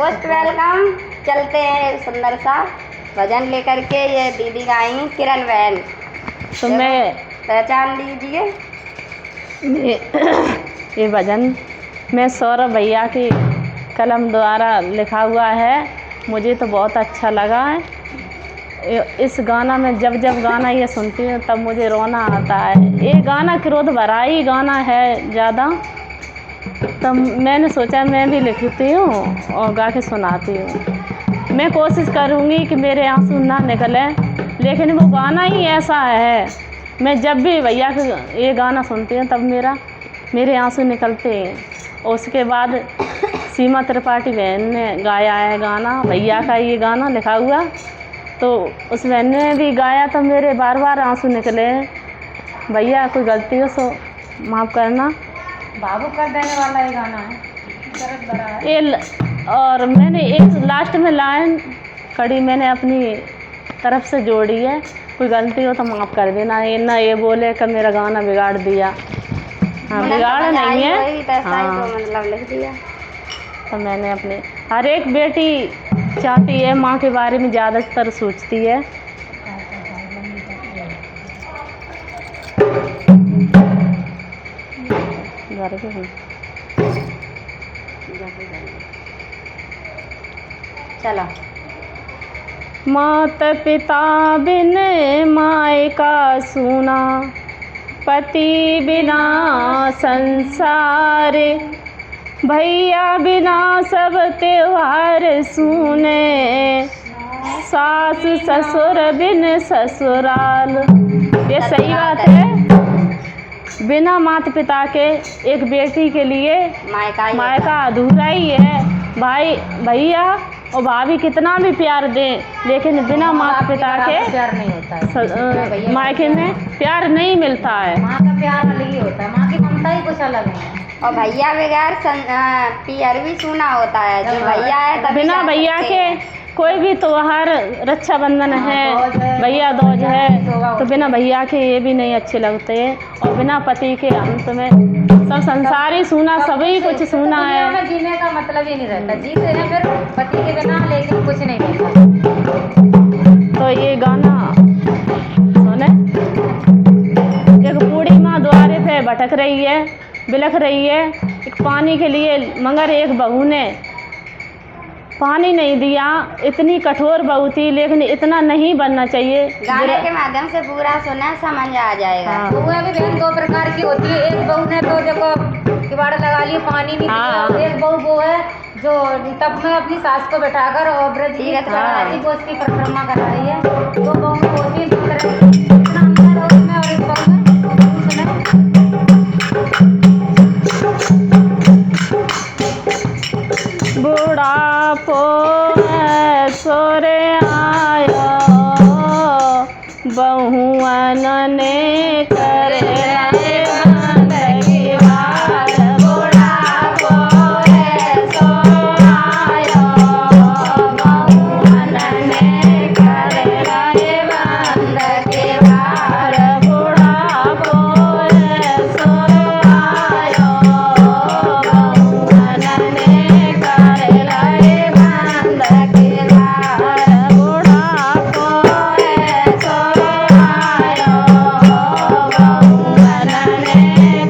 Most welcome. चलते हैं सुंदर सा भजन लेकर के। ये दीदी गाएंगी, किरण बहन। तो मैं पहचान लीजिए। ये भजन मैं सौरभ भैया की कलम द्वारा लिखा हुआ है। मुझे तो बहुत अच्छा लगा है। इस गाना में जब गाना ये सुनती हूँ तब मुझे रोना आता है। ये गाना क्रोध भरा ही गाना है ज़्यादा, तब मैंने सोचा मैं भी लिखती हूँ और गा के सुनाती हूँ। मैं कोशिश करूँगी कि मेरे आंसू ना निकलें, लेकिन वो गाना ही ऐसा है। मैं जब भी भैया का ये गाना सुनती हूँ तब मेरे आंसू निकलते हैं। और उसके बाद सीमा त्रिपाठी बहन ने गाया है गाना, भैया का ये गाना लिखा हुआ, तो उस बहन ने भी गाया तो मेरे बार बार आंसू निकले। भैया कोई गलती हो सो माफ़ करना। भावुक कर देने वाला ये गाना है, दर्द भरा है। ये और मैंने एक लास्ट में लाइन कड़ी मैंने अपनी तरफ से जोड़ी है। कोई गलती हो तो माफ़ कर देना। ये ना ये बोले कि मेरा गाना बिगाड़ दिया। हाँ, बिगाड़ नहीं है। हाँ, तो मतलब लिख दिया। तो मैंने अपने हर एक बेटी चाहती है, माँ के बारे में ज़्यादातर सोचती है। चलो। मात पिता बिन माय का सूना, पति बिना संसार, भैया बिना सब त्योहार सूने, सास ससुर बिन ससुराल। ये सही बात है। बिना माता पिता के एक बेटी के लिए मायका अधूरा ही है। भाई भैया और भाभी कितना भी प्यार दें, लेकिन बिना माता पिता के प्यार नहीं होता है। मायके में प्यार नहीं मिलता है। माँ का प्यार अलग ही होता है, माँ की ममता ही कुछ अलग है। और भैया बगैर पियर भी सूना होता है। जो भैया है तभी बिना भैया के कोई भी त्योहार, रक्षाबंधन है, भैया दूज है, तो बिना भैया के ये भी नहीं अच्छे लगते। और बिना पति के अंत में सब संसार ही सूना, सभी कुछ सूना है। में जीने का मतलब ही नहीं रहता। जीते हैं फिर पति के बिना, लेकिन कुछ नहीं रहता। तो ये गाना सुने। एक बूढ़ी माँ द्वारे पे भटक रही है, बिलख रही है एक पानी के लिए, मगर एक बहू ने पानी नहीं दिया। इतनी कठोर बहू थी, लेकिन इतना नहीं बनना चाहिए। गाने के माध्यम से पूरा सुना समझ आ जाएगा। हाँ। बहुएं भी बहन दो प्रकार की होती है। एक बहू ने तो देखो किवाड़ लगा लिए, पानी नहीं दिया। एक बहू वो है जो तब में अपनी सास को बैठाकर और ब्रज की उसकी परिक्रमा करा रही है। तो बहू होती है इतना अंतर है उसमें और इस बहू में। बुढ़ापो सोरे आयो, बहुअन ने करे बंदगी वार। बुढ़ापो सो आयो, बहुअन ने करे बंदगी वार। बुढ़ापो सो आयो, बहुअन ने करे बंदगी वार। बुढ़ापो सो आयो, बहुअन ने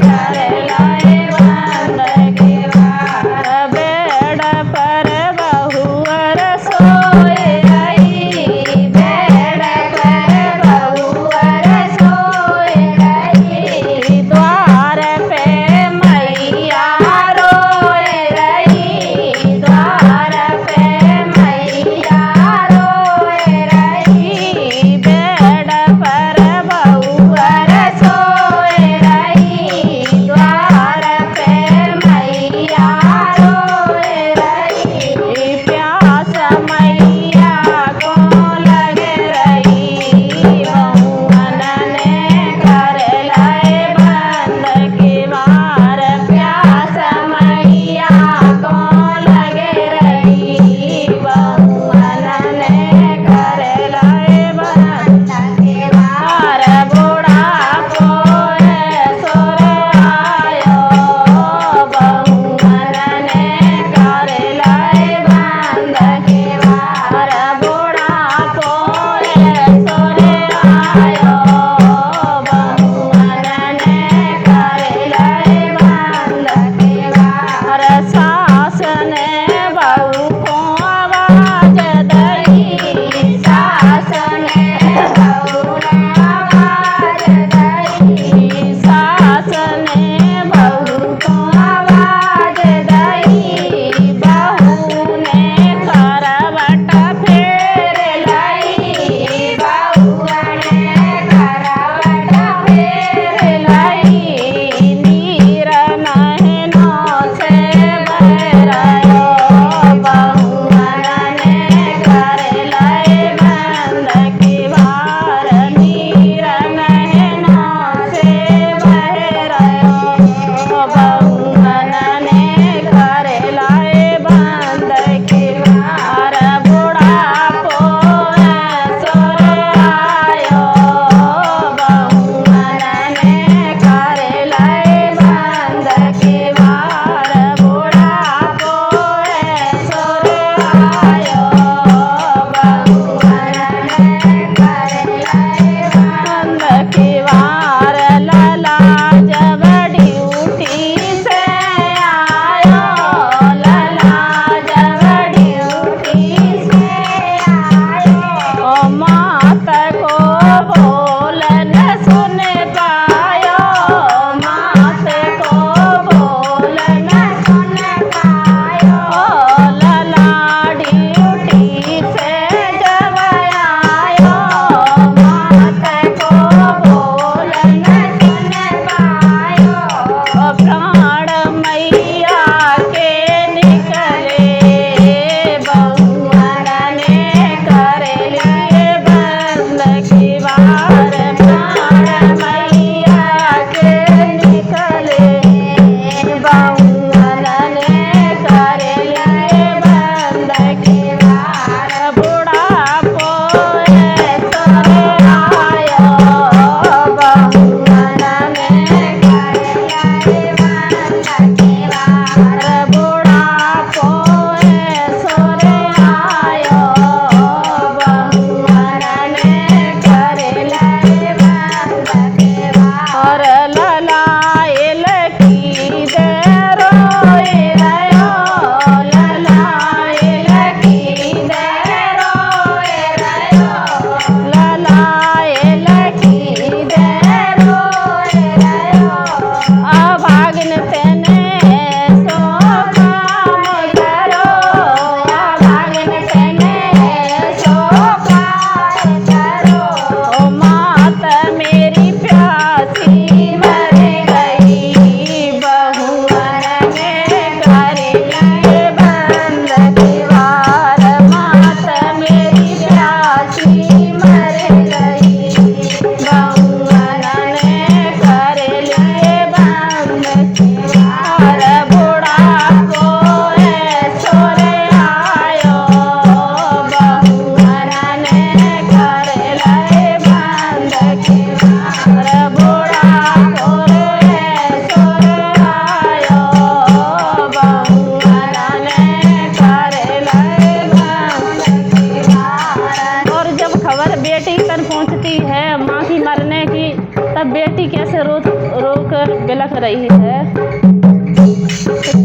तब बेटी कैसे रो रो कर बिलख रही है।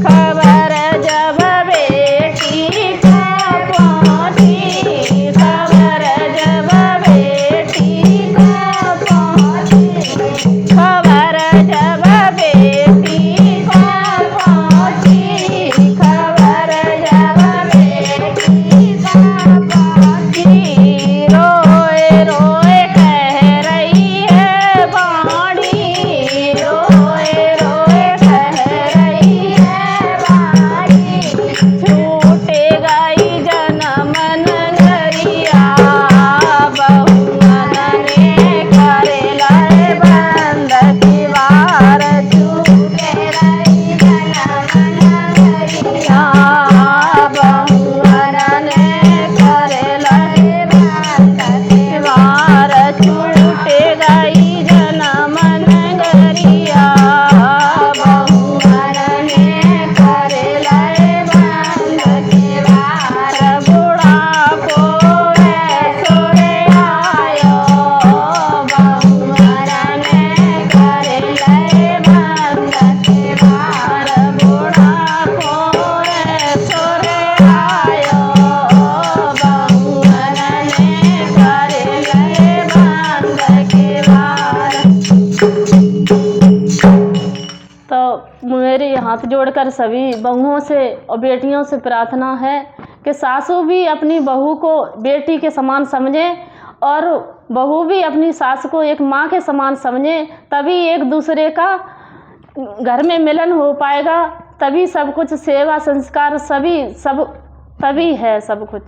खबर जब बेटी को पहुंची, खबर जब बेटी को पहुंची, खबर जब बेटी को पहुंची, खबर जब बेटी को पहुंची, रोए रोए कह रही है बाड़ी, रोए रोए कह रही है बाड़ी, छूटे गई जनम नगरिया, बहुअन ने करे लाए बंद की वार, छूटे गई जनम नगरिया, बहुअन ने करे लाए बंद की वार, छूटे गई जनम नगरिया, बहुअन ने करे लाए बंद की वार, बुढ़ापो है सोरे आयो, बहुअन ने करे लाए बंद की वार, बुढ़ापो है सोरे आयो, बहुअन ने करे लाए बंद की वार। तो मेरे हाथ जोड़कर सभी बहुओं से और बेटियों से प्रार्थना है कि सासू भी अपनी बहू को बेटी के समान समझे और बहू भी अपनी सास को एक माँ के समान समझे, तभी एक दूसरे का घर में मिलन हो पाएगा, तभी सब कुछ सेवा संस्कार सभी सब तभी है सब कुछ।